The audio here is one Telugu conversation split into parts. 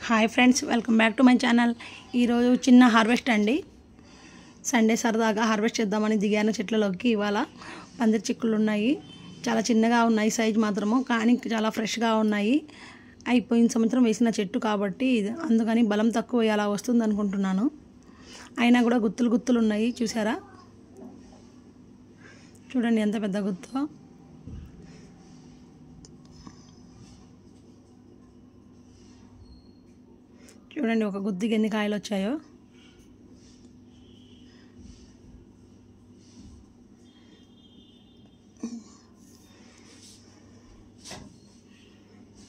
Hi friends, welcome back to my channel. ఈరోజు చిన్న హార్వెస్ట్ అండి. సండే సరదాగా హార్వెస్ట్ చేద్దామని దిగాను చెట్లలోకి. ఇవాళ పందిరి చిక్కులు ఉన్నాయి. చాలా చిన్నగా ఉన్నాయి సైజ్ మాత్రము, కానీ చాలా ఫ్రెష్గా ఉన్నాయి. అయిపోయిన సంవత్సరం వేసిన చెట్టు కాబట్టి అందుకని బలం తక్కువ అలా వస్తుంది అనుకుంటున్నాను. అయినా కూడా గుత్తులు గుత్తులు ఉన్నాయి, చూసారా? చూడండి ఎంత పెద్ద గుత్తో. చూడండి ఒక గుత్తికి ఎన్ని కాయలు వచ్చాయో.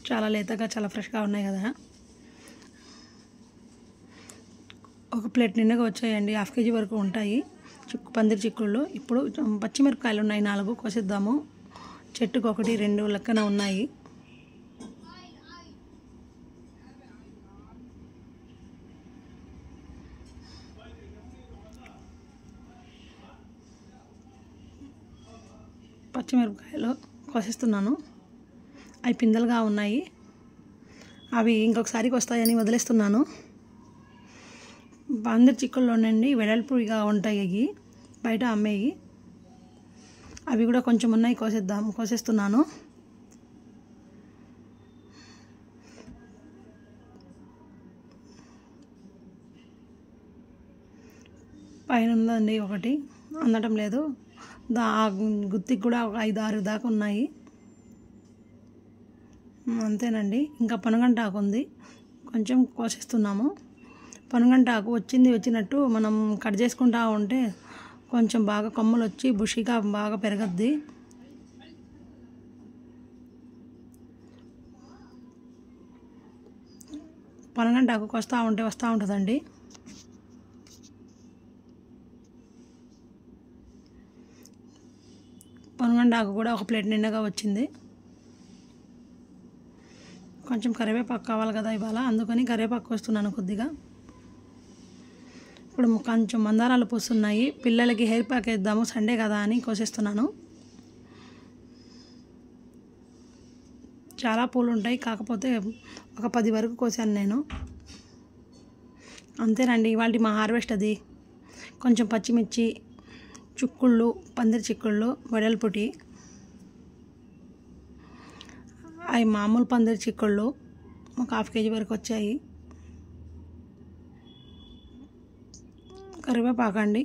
చాలా లేతగా చాలా ఫ్రెష్గా ఉన్నాయి కదా. ఒక ప్లేట్ నిండుగా వచ్చాయండి. 1/2 kg వరకు ఉంటాయి పందిరి చిక్కుళ్ళు. ఇప్పుడు పచ్చిమిరపకాయలు ఉన్నాయి 4 కోసిద్దాము. చెట్టుకు 1, 2 లెక్కన ఉన్నాయి. పచ్చిమిరపకాయలు కోసిస్తున్నాను. అవి పిందెలుగా ఉన్నాయి. అవి ఇంకొకసారికి వస్తాయని వదిలేస్తున్నాను. పందిరి చిక్కుల్లోనండి వెడల్పుగా ఉంటాయి. అవి బయట అమ్మేవి. అవి కూడా కొంచెం ఉన్నాయి, కోసేస్తున్నాను. పైన ఉందండి ఒకటి, అందటం లేదు. గుత్తికి కూడా ఒక 5-6 దాకా ఉన్నాయి. అంతేనండి. ఇంకా పనుగంటాకు ఉంది, కొంచెం కోసేస్తున్నాము. పనుగంటాకు వచ్చినట్టు మనం కట్ చేసుకుంటా ఉంటే కొంచెం బాగా కొమ్మలు వచ్చి బుషిగా బాగా పెరగద్ది. పనుగంటాకు వస్తూ ఉంటుందండి. పనుగంటాకు కూడా ఒక ప్లేట్ నిండుగా వచ్చింది. కొంచెం కరివేపాకు కావాలి కదా ఇవాళ, అందుకని కరివేపాకు వస్తున్నాను కొద్దిగా. ఇప్పుడు కొంచెం మందారాలు పూస్తున్నాయి. పిల్లలకి హెయిర్ ప్యాక్ వేద్దాము సండే కదా అని కోసేస్తున్నాను. చాలా పూలు ఉంటాయి, కాకపోతే ఒక 10 వరకు కోసాను నేను. అంతేనండి ఇవాళ మా హార్వెస్ట్ అది. కొంచెం పచ్చిమిర్చి, చిక్కుళ్ళు, పందిరి చిక్కుళ్ళు వెడల్పుటి. అవి మామూలు పందిరి చిక్కుళ్ళు ఒక 1/2 kg వరకు వచ్చాయి. కరివేపాకు అండి,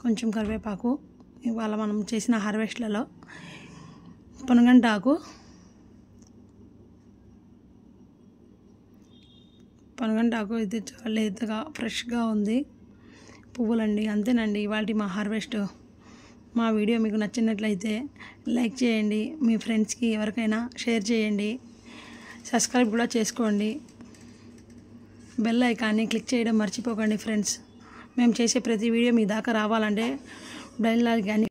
కొంచెం కరివేపాకు. ఇవాళ మనం చేసిన హార్వెస్ట్లలో పనుగంటాకు ఇది చాలా లేతగా ఫ్రెష్గా ఉంది. పువ్వులండి. అంతేనండి ఇవాళ మా హార్వెస్ట్. మా వీడియో మీకు నచ్చినట్లయితే లైక్ చేయండి, మీ ఫ్రెండ్స్కి ఎవరికైనా షేర్ చేయండి, సబ్స్క్రైబ్ కూడా చేసుకోండి. బెల్ ఐకాన్ని క్లిక్ చేయడం మర్చిపోకండి ఫ్రెండ్స్. మేము చేసే ప్రతి వీడియో మీ దాకా రావాలంటే బెల్ ఐకాన్ని